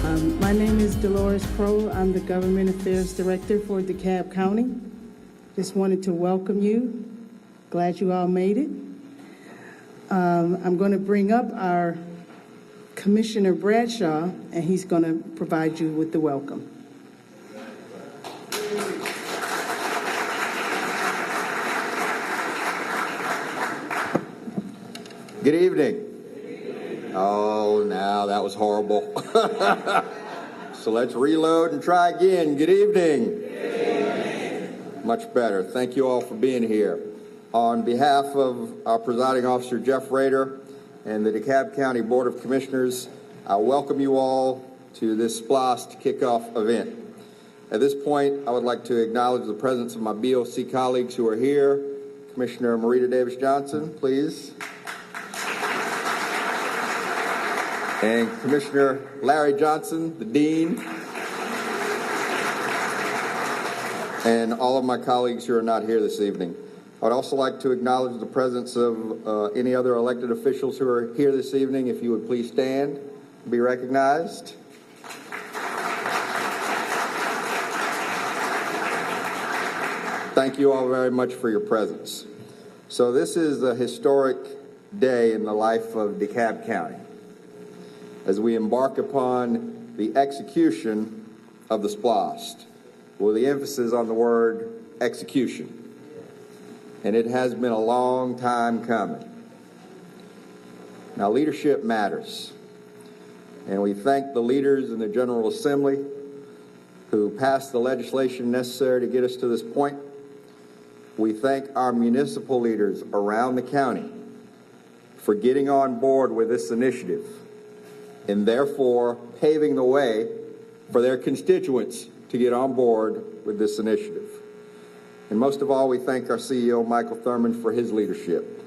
My name is Dolores Crow. I'm the Government Affairs Director for DeKalb County. Just wanted to welcome you. Glad you all made it. I'm going to bring up our Commissioner Bradshaw, and he's going to provide you with the welcome. Good evening. Oh, now that was horrible. So let's reload and try again. Good evening. Good evening. Much better. Thank you all for being here. On behalf of our presiding officer, Jeff Rader, and the DeKalb County Board of Commissioners, I welcome you all to this SPLOST kickoff event. At this point, I would like to acknowledge the presence of my BOC colleagues who are here. Commissioner Marita Davis Johnson, please. And Commissioner Larry Johnson, the Dean, and all of my colleagues who are not here this evening. I would also like to acknowledge the presence of any other elected officials who are here this evening. If you would please stand and be recognized. Thank you all very much for your presence. So this is a historic day in the life of DeKalb County, as we embark upon the execution of the SPLOST, with the emphasis on the word execution. And it has been a long time coming. Now, leadership matters. And we thank the leaders in the General Assembly who passed the legislation necessary to get us to this point. We thank our municipal leaders around the county for getting on board with this initiative, and therefore paving the way for their constituents to get on board with this initiative. And most of all, we thank our CEO, Michael Thurman, for his leadership.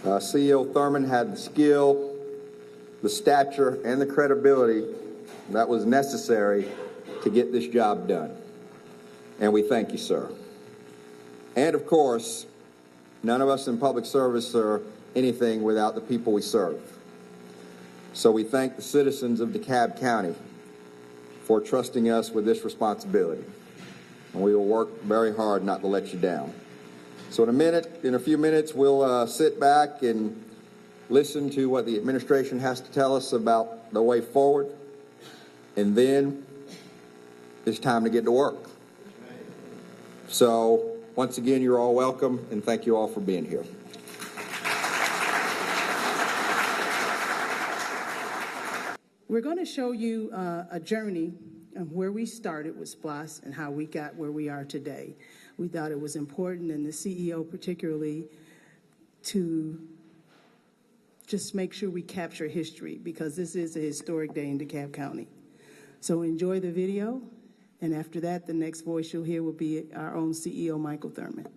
CEO Thurman had the skill, the stature, and the credibility that was necessary to get this job done. And we thank you, sir. And of course, none of us in public service are anything without the people we serve. So we thank the citizens of DeKalb County for trusting us with this responsibility. And we will work very hard not to let you down. So in a few minutes, we'll sit back and listen to what the administration has to tell us about the way forward. And then it's time to get to work. So once again, you're all welcome, and thank you all for being here. We're going to show you a journey of where we started with SPLOST and how we got where we are today. We thought it was important, and the CEO particularly, to just make sure we capture history, because this is a historic day in DeKalb County. So enjoy the video. And after that, the next voice you'll hear will be our own CEO, Michael Thurman.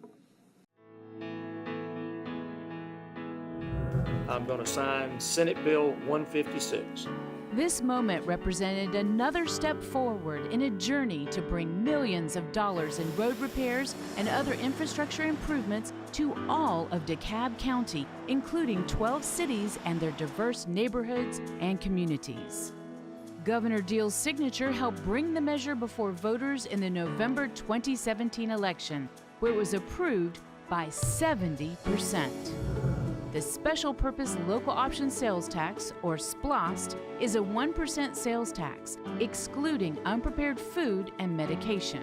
I'm going to sign Senate Bill 156. This moment represented another step forward in a journey to bring millions of dollars in road repairs and other infrastructure improvements to all of DeKalb County, including 12 cities and their diverse neighborhoods and communities. Governor Deal's signature helped bring the measure before voters in the November 2017 election, where it was approved by 70%. The Special Purpose Local Option Sales Tax, or SPLOST, is a 1% sales tax, excluding unprepared food and medication.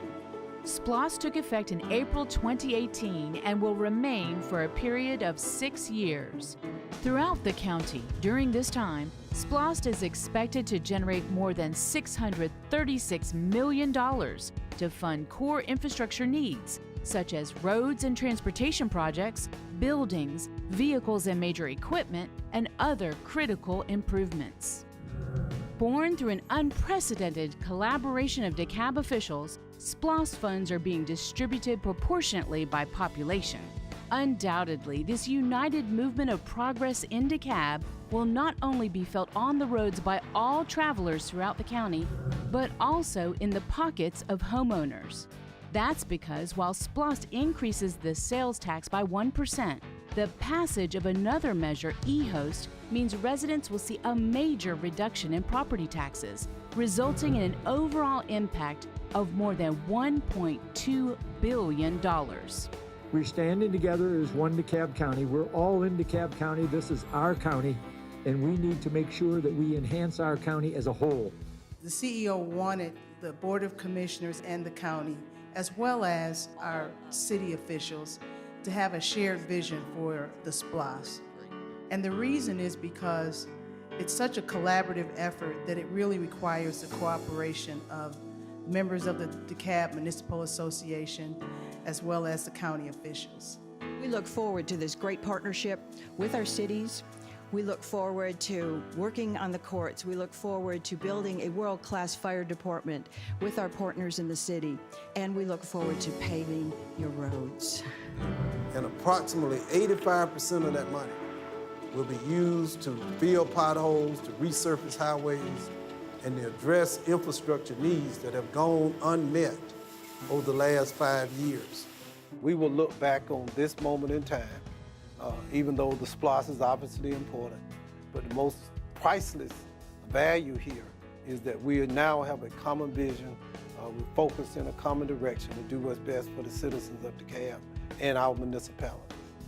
SPLOST took effect in April 2018 and will remain for a period of 6 years. Throughout the county, during this time, SPLOST is expected to generate more than $636 million to fund core infrastructure needs, such as roads and transportation projects, buildings, vehicles and major equipment, and other critical improvements. Born through an unprecedented collaboration of DeKalb officials, SPLOST funds are being distributed proportionately by population. Undoubtedly, this united movement of progress in DeKalb will not only be felt on the roads by all travelers throughout the county, but also in the pockets of homeowners. That's because while SPLOST increases the sales tax by 1%, the passage of another measure, e-host, means residents will see a major reduction in property taxes, resulting in an overall impact of more than $1.2 billion. We're standing together as one DeKalb County. We're all in DeKalb County. This is our county, and we need to make sure that we enhance our county as a whole. The CEO wanted the Board of Commissioners and the county, as well as our city officials, to have a shared vision for the SPLOST. And the reason is because it's such a collaborative effort that it really requires the cooperation of members of the DeKalb Municipal Association, as well as the county officials. We look forward to this great partnership with our cities. We look forward to working on the courts. We look forward to building a world-class fire department with our partners in the city. And we look forward to paving your roads. And approximately 85% of that money will be used to fill potholes, to resurface highways, and to address infrastructure needs that have gone unmet over the last 5 years. We will look back on this moment in time, even though the SPLOST is obviously important, but the most priceless value here is that we now have a common vision, we focus in a common direction to do what's best for the citizens of DeKalb and our municipality.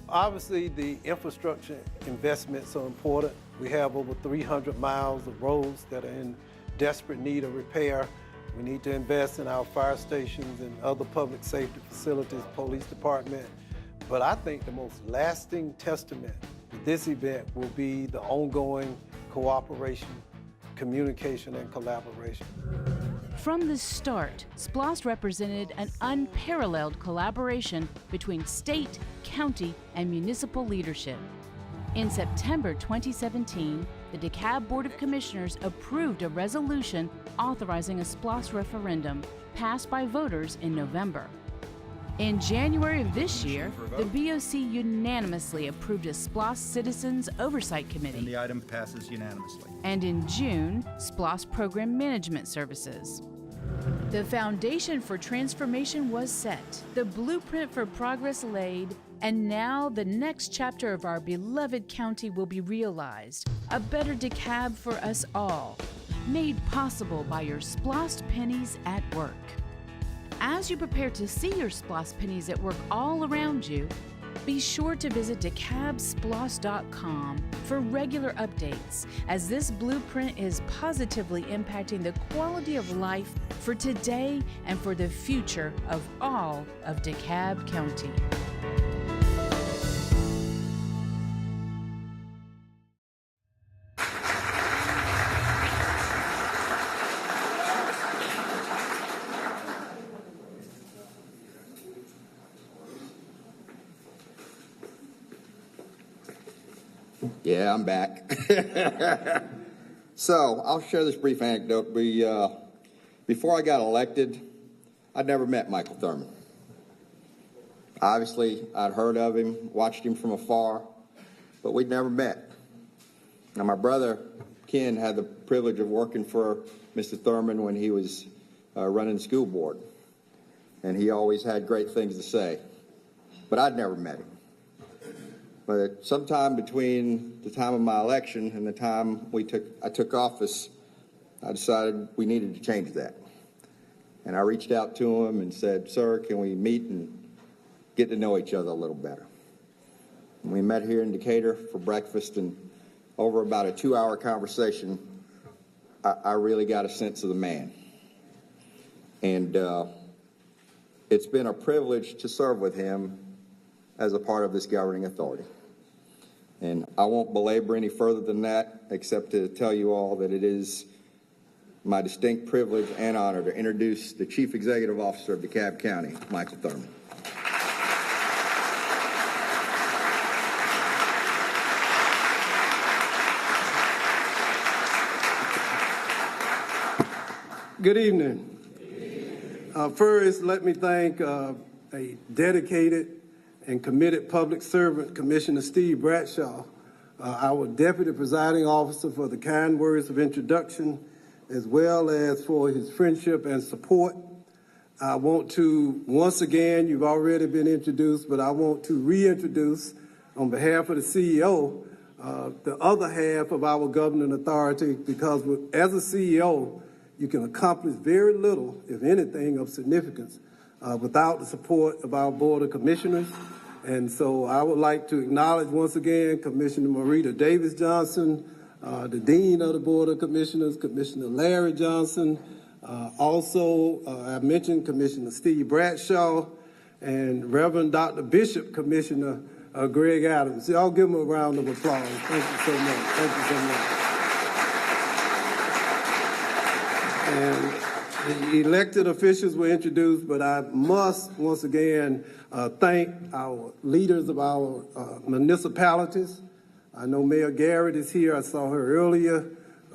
Obviously, the infrastructure investments are important. We have over 300 miles of roads that are in desperate need of repair. We need to invest in our fire stations and other public safety facilities, police department. But I think the most lasting testament to this event will be the ongoing cooperation, communication, and collaboration. From the start, SPLOST represented an unparalleled collaboration between state, county, and municipal leadership. In September 2017, the DeKalb Board of Commissioners approved a resolution authorizing a SPLOST referendum, passed by voters in November. In January of this year, the BOC unanimously approved a SPLOST Citizens Oversight Committee. And the item passes unanimously. And in June, SPLOST Program Management Services. The foundation for transformation was set, the blueprint for progress laid, and now the next chapter of our beloved county will be realized. A better DeKalb for us all, made possible by your SPLOST pennies at work. As you prepare to see your SPLOST pennies at work all around you, be sure to visit DeKalbSPLOST.com for regular updates, as this blueprint is positively impacting the quality of life for today and for the future of all of DeKalb County. Yeah, I'm back. So I'll share this brief anecdote. Before I got elected, I'd never met Michael Thurman. Obviously, I'd heard of him, watched him from afar, but we'd never met. Now, my brother, Ken, had the privilege of working for Mr. Thurman when he was running the school board, and he always had great things to say, but I'd never met him. But sometime between the time of my election and the time I took office, I decided we needed to change that. And I reached out to him and said, "Sir, can we meet and get to know each other a little better?" And we met here in Decatur for breakfast, and over about a 2-hour conversation, I really got a sense of the man. And it's been a privilege to serve with him as a part of this governing authority. And I won't belabor any further than that, except to tell you all that it is my distinct privilege and honor to introduce the Chief Executive Officer of DeKalb County, Michael Thurman. Good evening. First, let me thank a dedicated and committed public servant, Commissioner Steve Bradshaw, our Deputy Presiding Officer, for the kind words of introduction, as well as for his friendship and support. I want to, once again, you've already been introduced, but I want to reintroduce, on behalf of the CEO, the other half of our governing authority, because as a CEO, you can accomplish very little, if anything, of significance without the support of our Board of Commissioners. And so I would like to acknowledge once again Commissioner Marita Davis Johnson, the Dean of the Board of Commissioners, Commissioner Larry Johnson. I mentioned Commissioner Steve Bradshaw and Reverend Dr. Bishop Commissioner Greg Adams. Y'all give them a round of applause. Thank you so much. Thank you so much. And the elected officials were introduced, but I must once again thank our leaders of our municipalities. I know Mayor Garrett is here. I saw her earlier.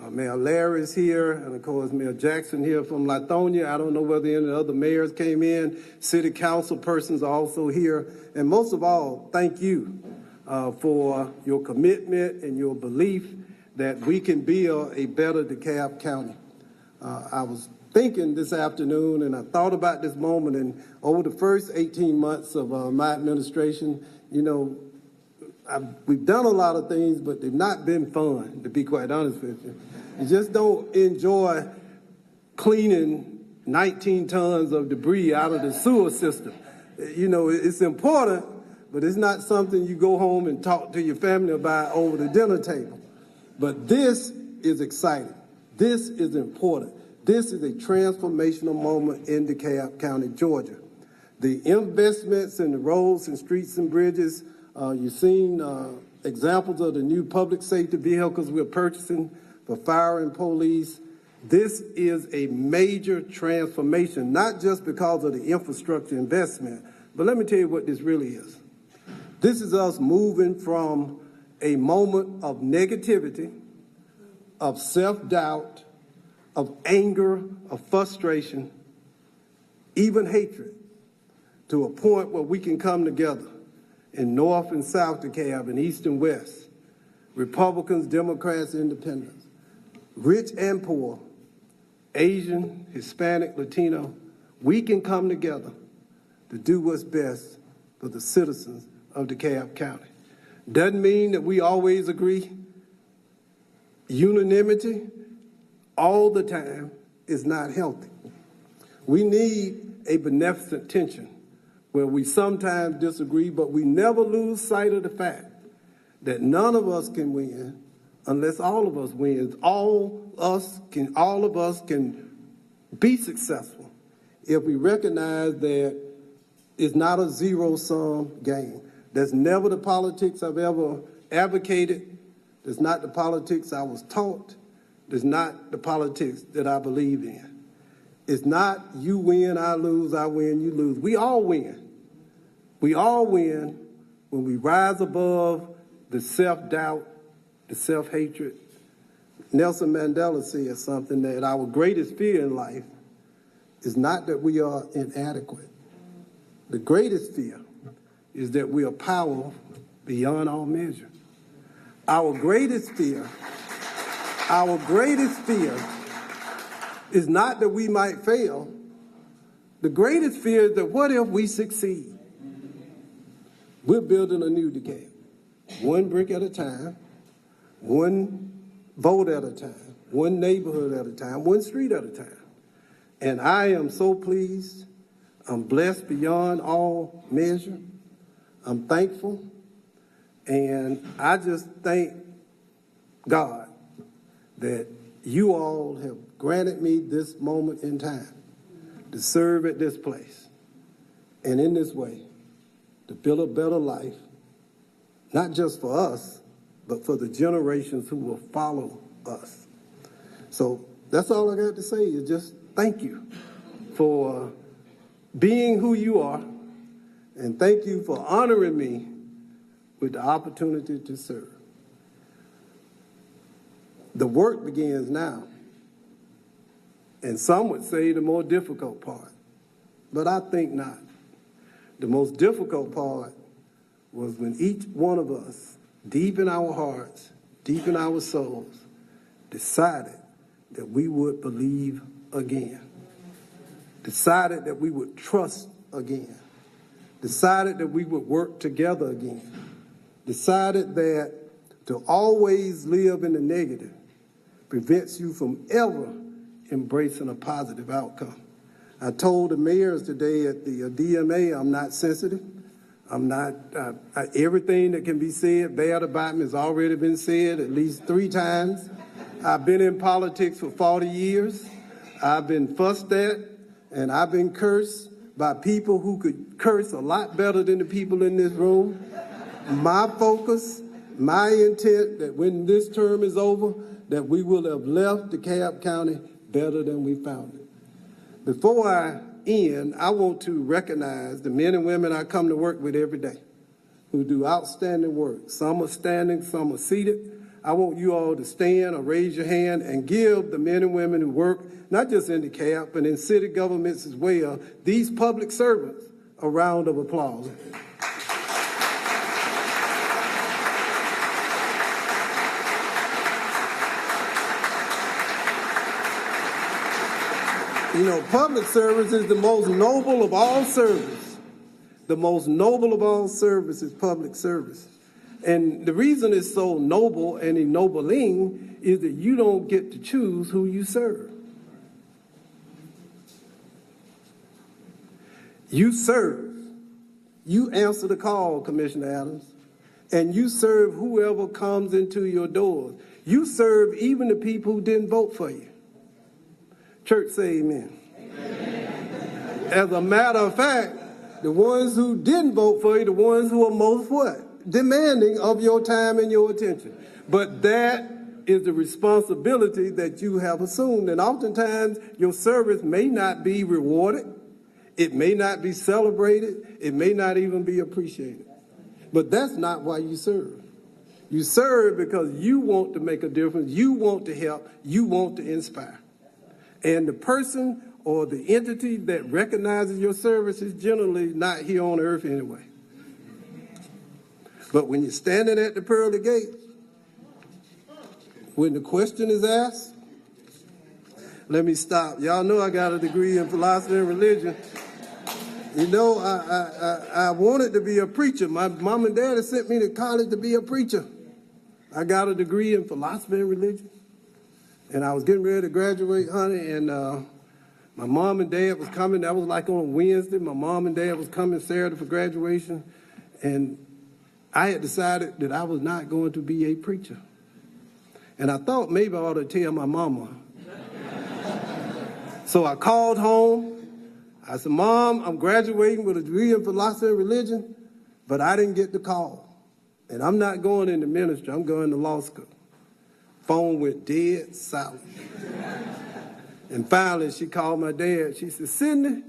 Mayor Larry is here, and of course Mayor Jackson here from Lithonia. I don't know whether any of the other mayors came in. City council persons are also here. And most of all, thank you for your commitment and your belief that we can build a better DeKalb County. I was thinking this afternoon, and I thought about this moment, and over the first 18 months of my administration, you know, we've done a lot of things, but they've not been fun, to be quite honest with you. You just don't enjoy cleaning 19 tons of debris out of the sewer system. You know, it's important, but it's not something you go home and talk to your family about over the dinner table. But this is exciting. This is important. This is a transformational moment in DeKalb County, Georgia. The investments in the roads and streets and bridges, you've seen examples of the new public safety vehicles we're purchasing for fire and police. This is a major transformation, not just because of the infrastructure investment, but let me tell you what this really is. This is us moving from a moment of negativity, of self-doubt, of anger, of frustration, even hatred, to a point where we can come together in North and South DeKalb, and East and West, Republicans, Democrats, Independents, rich and poor, Asian, Hispanic, Latino. We can come together to do what's best for the citizens of DeKalb County. Doesn't mean that we always agree. Unanimity all the time is not healthy. We need a beneficent tension where we sometimes disagree, but we never lose sight of the fact that none of us can win unless all of us win. All of us can be successful if we recognize that it's not a zero-sum game. That's never the politics I've ever advocated. That's not the politics I was taught. That's not the politics that I believe in. It's not you win, I lose, I win, you lose. We all win. We all win when we rise above the self-doubt, the self-hatred. Nelson Mandela said something, that our greatest fear in life is not that we are inadequate. The greatest fear is that we are powerful beyond all measure. Our greatest fear is not that we might fail. The greatest fear is that what if we succeed? We're building a new DeKalb, one brick at a time, one vote at a time, one neighborhood at a time, one street at a time. And I am so pleased. I'm blessed beyond all measure. I'm thankful. And I just thank God that you all have granted me this moment in time to serve at this place and in this way to build a better life, not just for us, but for the generations who will follow us. So that's all I got to say is just thank you for being who you are, and thank you for honoring me with the opportunity to serve. The work begins now, and some would say the more difficult part, but I think not. The most difficult part was when each one of us, deep in our hearts, deep in our souls, decided that we would believe again. decided that we would trust again, decided that we would work together again, decided that to always live in the negative prevents you from ever embracing a positive outcome. I told the mayors today at the DMA, I'm not sensitive. I'm not, everything that can be said bad about me has already been said at least 3 times. I've been in politics for 40 years. I've been fussed at and I've been cursed by people who could curse a lot better than the people in this room. My focus, my intent that when this term is over, that we will have left DeKalb County better than we found it. Before I end, I want to recognize the men and women I come to work with every day who do outstanding work. Some are standing, some are seated. I want you all to stand or raise your hand and give the men and women who work, not just in DeKalb, but in city governments as well, these public servants, a round of applause. You know, public service is the most noble of all service. The most noble of all service is public service. And the reason it's so noble and ennobling is that you don't get to choose who you serve. You serve. You answer the call, Commissioner Adams, and you serve whoever comes into your doors. You serve even the people who didn't vote for you. Church, say amen. Amen. As a matter of fact, the ones who didn't vote for you, the ones who are most what? Demanding of your time and your attention. But that is the responsibility that you have assumed. And oftentimes, your service may not be rewarded. It may not be celebrated. It may not even be appreciated. But that's not why you serve. You serve because you want to make a difference. You want to help. You want to inspire. And the person or the entity that recognizes your service is generally not here on earth anyway. But when you're standing at the pearly gates, when the question is asked, let me stop. Y'all know I got a degree in philosophy and religion. You know, I wanted to be a preacher. My mom and dad sent me to college to be a preacher. I got a degree in philosophy and religion. And I was getting ready to graduate, honey, and my mom and dad was coming. That was like on Wednesday. My mom and dad was coming Saturday for graduation. And I had decided that I was not going to be a preacher. And I thought maybe I ought to tell my mama. So I called home. I said, Mom, I'm graduating with a degree in philosophy and religion, but I didn't get the call. And I'm not going into ministry. I'm going to law school. Phone went dead silent. And finally, she called my dad. She said, Sidney,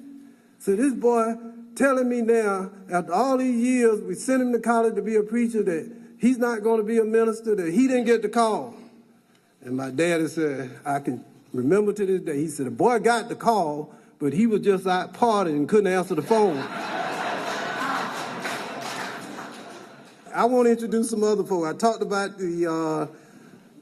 so this boy telling me now, after all these years, we sent him to college to be a preacher, that he's not going to be a minister, that he didn't get the call. And my daddy said, I can remember to this day, he said, the boy got the call, but he was just out partying and couldn't answer the phone. I want to introduce some other folks. I talked about the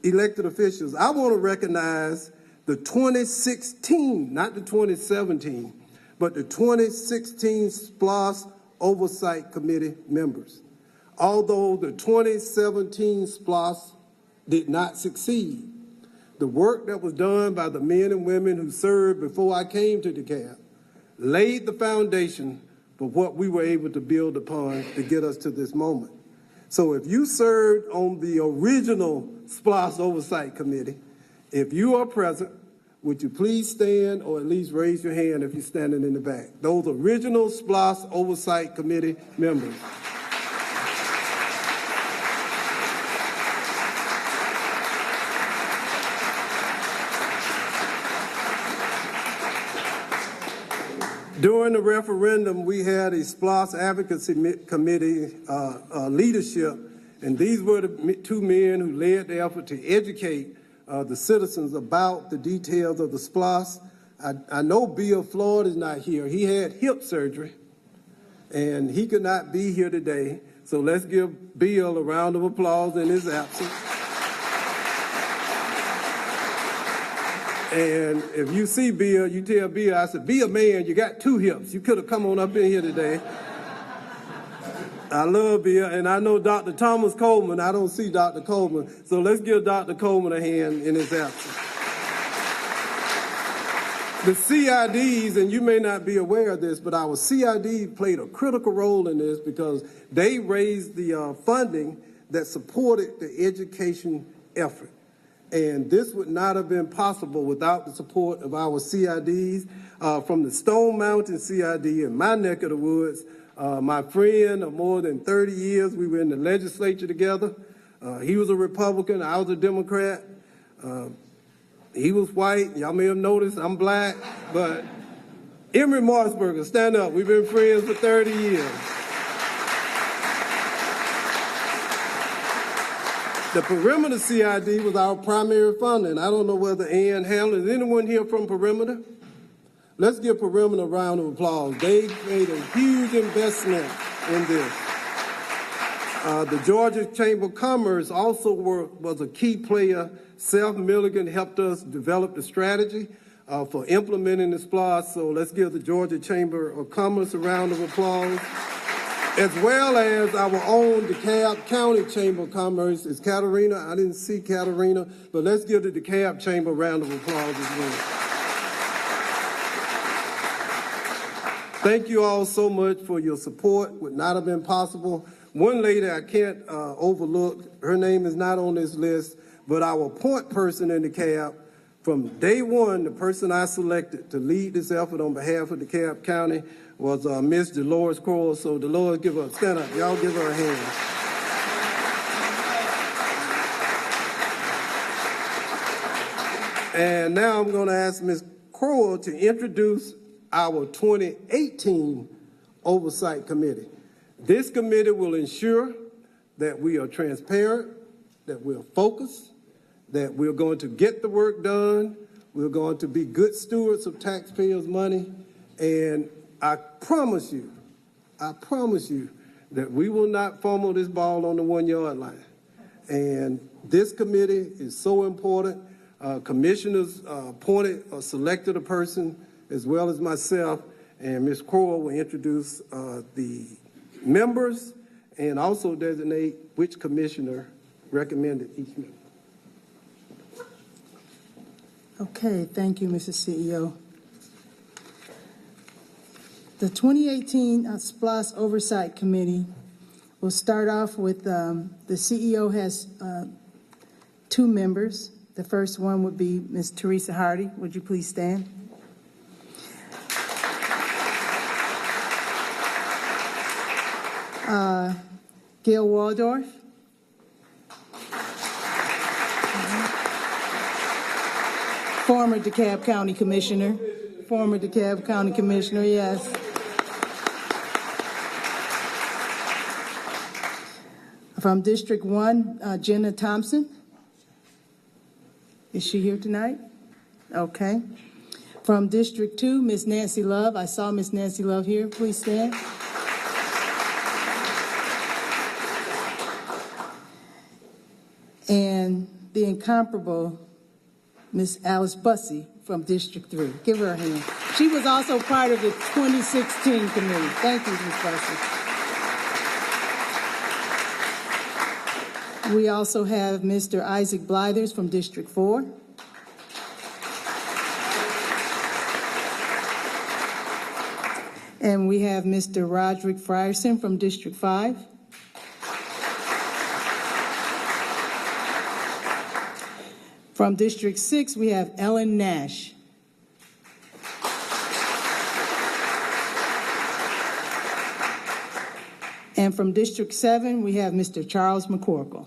elected officials. I want to recognize the 2016, not the 2017, but the 2016 SPLOST Oversight Committee members. Although the 2017 SPLOST did not succeed, the work that was done by the men and women who served before I came to DeKalb laid the foundation for what we were able to build upon to get us to this moment. So if you served on the original SPLOST Oversight Committee, if you are present, would you please stand or at least raise your hand if you're standing in the back? Those original SPLOST Oversight Committee members. During the referendum, we had a SPLOST Advocacy Committee leadership, and these were the 2 men who led the effort to educate the citizens about the details of the SPLOST. I know Bill Floyd is not here. He had hip surgery, and he could not be here today. So let's give Bill a round of applause in his absence. And if you see Bill, you tell Bill, I said, be a man, you got 2 hips. You could have come on up in here today. I love Bill, and I know Dr. Thomas Coleman. I don't see Dr. Coleman, so let's give Dr. Coleman a hand in his absence. The CIDs, and you may not be aware of this, but our CID played a critical role in this because they raised the funding that supported the education effort. And this would not have been possible without the support of our CIDs from the Stone Mountain CID in my neck of the woods. My friend of more than 30 years, we were in the legislature together. He was a Republican, I was a Democrat. He was white, y'all may have noticed, I'm black, but Emory Marsberger, stand up, we've been friends for 30 years. The Perimeter CID was our primary funder, and I don't know whether Ann Hamlin, is anyone here from Perimeter? Let's give Perimeter a round of applause. They made a huge investment in this. The Georgia Chamber of Commerce also was a key player. Seth Milligan helped us develop the strategy for implementing the SPLOST, so let's give the Georgia Chamber of Commerce a round of applause. As well as our own DeKalb County Chamber of Commerce. Is Katarina? I didn't see Katarina, but let's give the DeKalb Chamber a round of applause as well. Thank you all so much for your support. Would not have been possible. One lady I can't overlook, her name is not on this list, but our point person in DeKalb, from day one, the person I selected to lead this effort on behalf of DeKalb County was Miss Dolores Crowell. So Dolores, give her a stand up. Y'all give her a hand. And now I'm going to ask Ms. Crowell to introduce our 2018 Oversight Committee. This committee will ensure that we are transparent, that we're focused, that we're going to get the work done, we're going to be good stewards of taxpayers' money, and I promise you that we will not fumble this ball on the 1-yard line. And this committee is so important. Commissioners appointed or selected a person, as well as myself, and Ms. Crowell will introduce the members and also designate which commissioner recommended each member. Okay, thank you, Mr. CEO. The 2018 SPLOST Oversight Committee will start off with the CEO has 2 members. The first one would be Ms. Teresa Hardy. Would you please stand? Gail Waldorf. Former DeKalb County Commissioner. Former DeKalb County Commissioner, yes. From District 1, Jenna Thompson. Is she here tonight? Okay. From District 2, Ms. Nancy Love. I saw Ms. Nancy Love here. Please stand. And the incomparable Ms. Alice Bussey from District 3. Give her a hand. She was also part of the 2016 committee. Thank you, Ms. Bussey. We also have Mr. Isaac Blithers from District 4. And we have Mr. Roderick Frierson from District 5. From District 6, we have Ellen Nash. And from District 7, we have Mr. Charles McCorkle.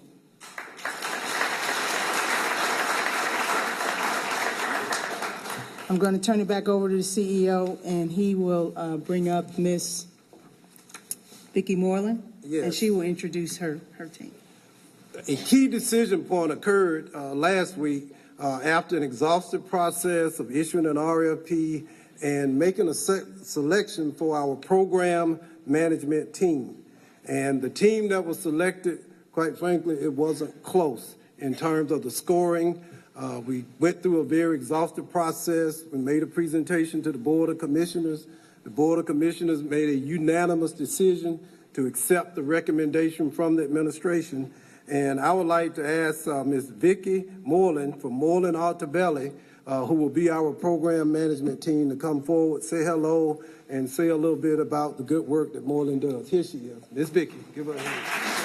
I'm going to turn it back over to the CEO, and he will bring up Ms. Vicki Moreland, Yes. and she will introduce her team. A key decision point occurred last week after an exhaustive process of issuing an RFP and making a selection for our program management team. And the team that was selected, quite frankly, it wasn't close in terms of the scoring. We went through a very exhaustive process. We made a presentation to the Board of Commissioners. The Board of Commissioners made a unanimous decision to accept the recommendation from the administration. And I would like to ask Ms. Vicki Moreland from Moreland Altabelli, who will be our program management team, to come forward, say hello, and say a little bit about the good work that Moreland does. Here she is. Ms. Vicki, give her a hand.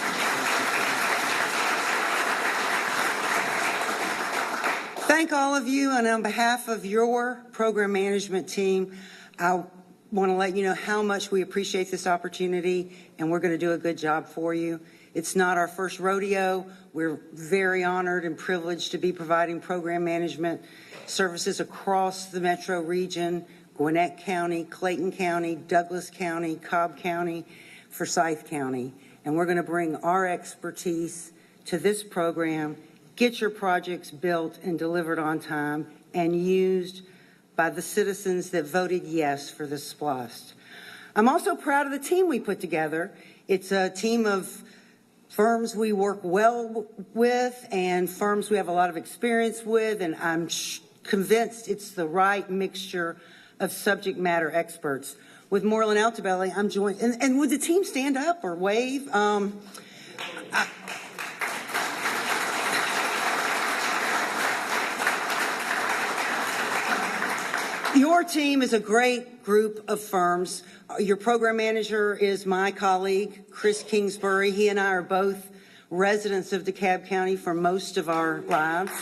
Thank all of you, and on behalf of your program management team, I want to let you know how much we appreciate this opportunity, and we're going to do a good job for you. It's not our first rodeo. We're very honored and privileged to be providing program management services across the metro region, Gwinnett County, Clayton County, Douglas County, Cobb County, Forsyth County. And we're going to bring our expertise to this program, get your projects built and delivered on time and used by the citizens that voted yes for the SPLOST. I'm also proud of the team we put together. It's a team of firms we work well with and firms we have a lot of experience with, and I'm convinced it's the right mixture of subject matter experts. With Moreland Altabelli, I'm joined, and would the team stand up or wave? Your team is a great group of firms. Your program manager is my colleague, Chris Kingsbury. He and I are both residents of DeKalb County for most of our lives.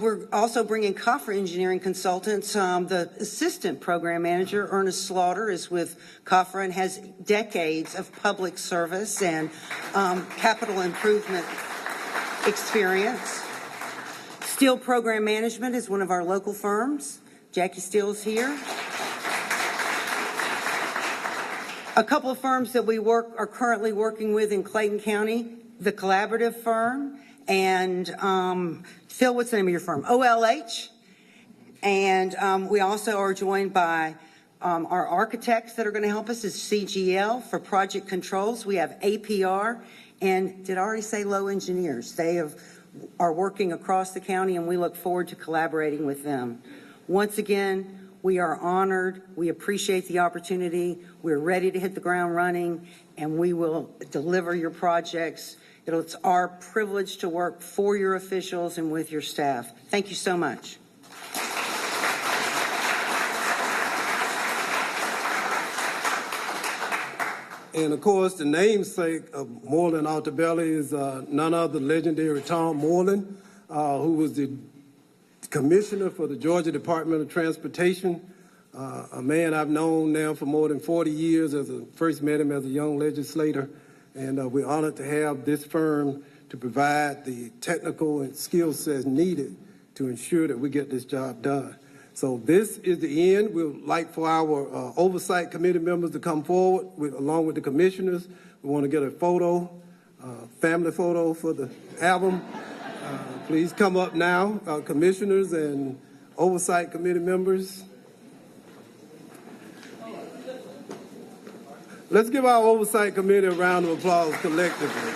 We're also bringing Coffra Engineering Consultants. The assistant program manager, Ernest Slaughter, is with Coffra and has decades of public service and capital improvement experience. Steele Program Management is one of our local firms. Jackie Steele's here. A couple of firms that we are currently working with in Clayton County, the Collaborative Firm, and Phil, what's the name of your firm? OLH. And we also are joined by our architects that are going to help us is CGL. For project controls, we have APR. And did I already say Low Engineers? They are working across the county, and we look forward to collaborating with them. Once again, we are honored. We appreciate the opportunity. We're ready to hit the ground running, and we will deliver your projects. It's our privilege to work for your officials and with your staff. Thank you so much. And of course, the namesake of Moreland Altabelli is none other than legendary Tom Moreland, who was the commissioner for the Georgia Department of Transportation, a man I've known now for more than 40 years. First met him as a young legislator, and we're honored to have this firm to provide the technical and skill sets needed to ensure that we get this job done. So this is the end. We'd like for our oversight committee members to come forward along with the commissioners. We want to get a photo, family photo for the album. Please come up now, commissioners and oversight committee members. Let's give our oversight committee a round of applause collectively.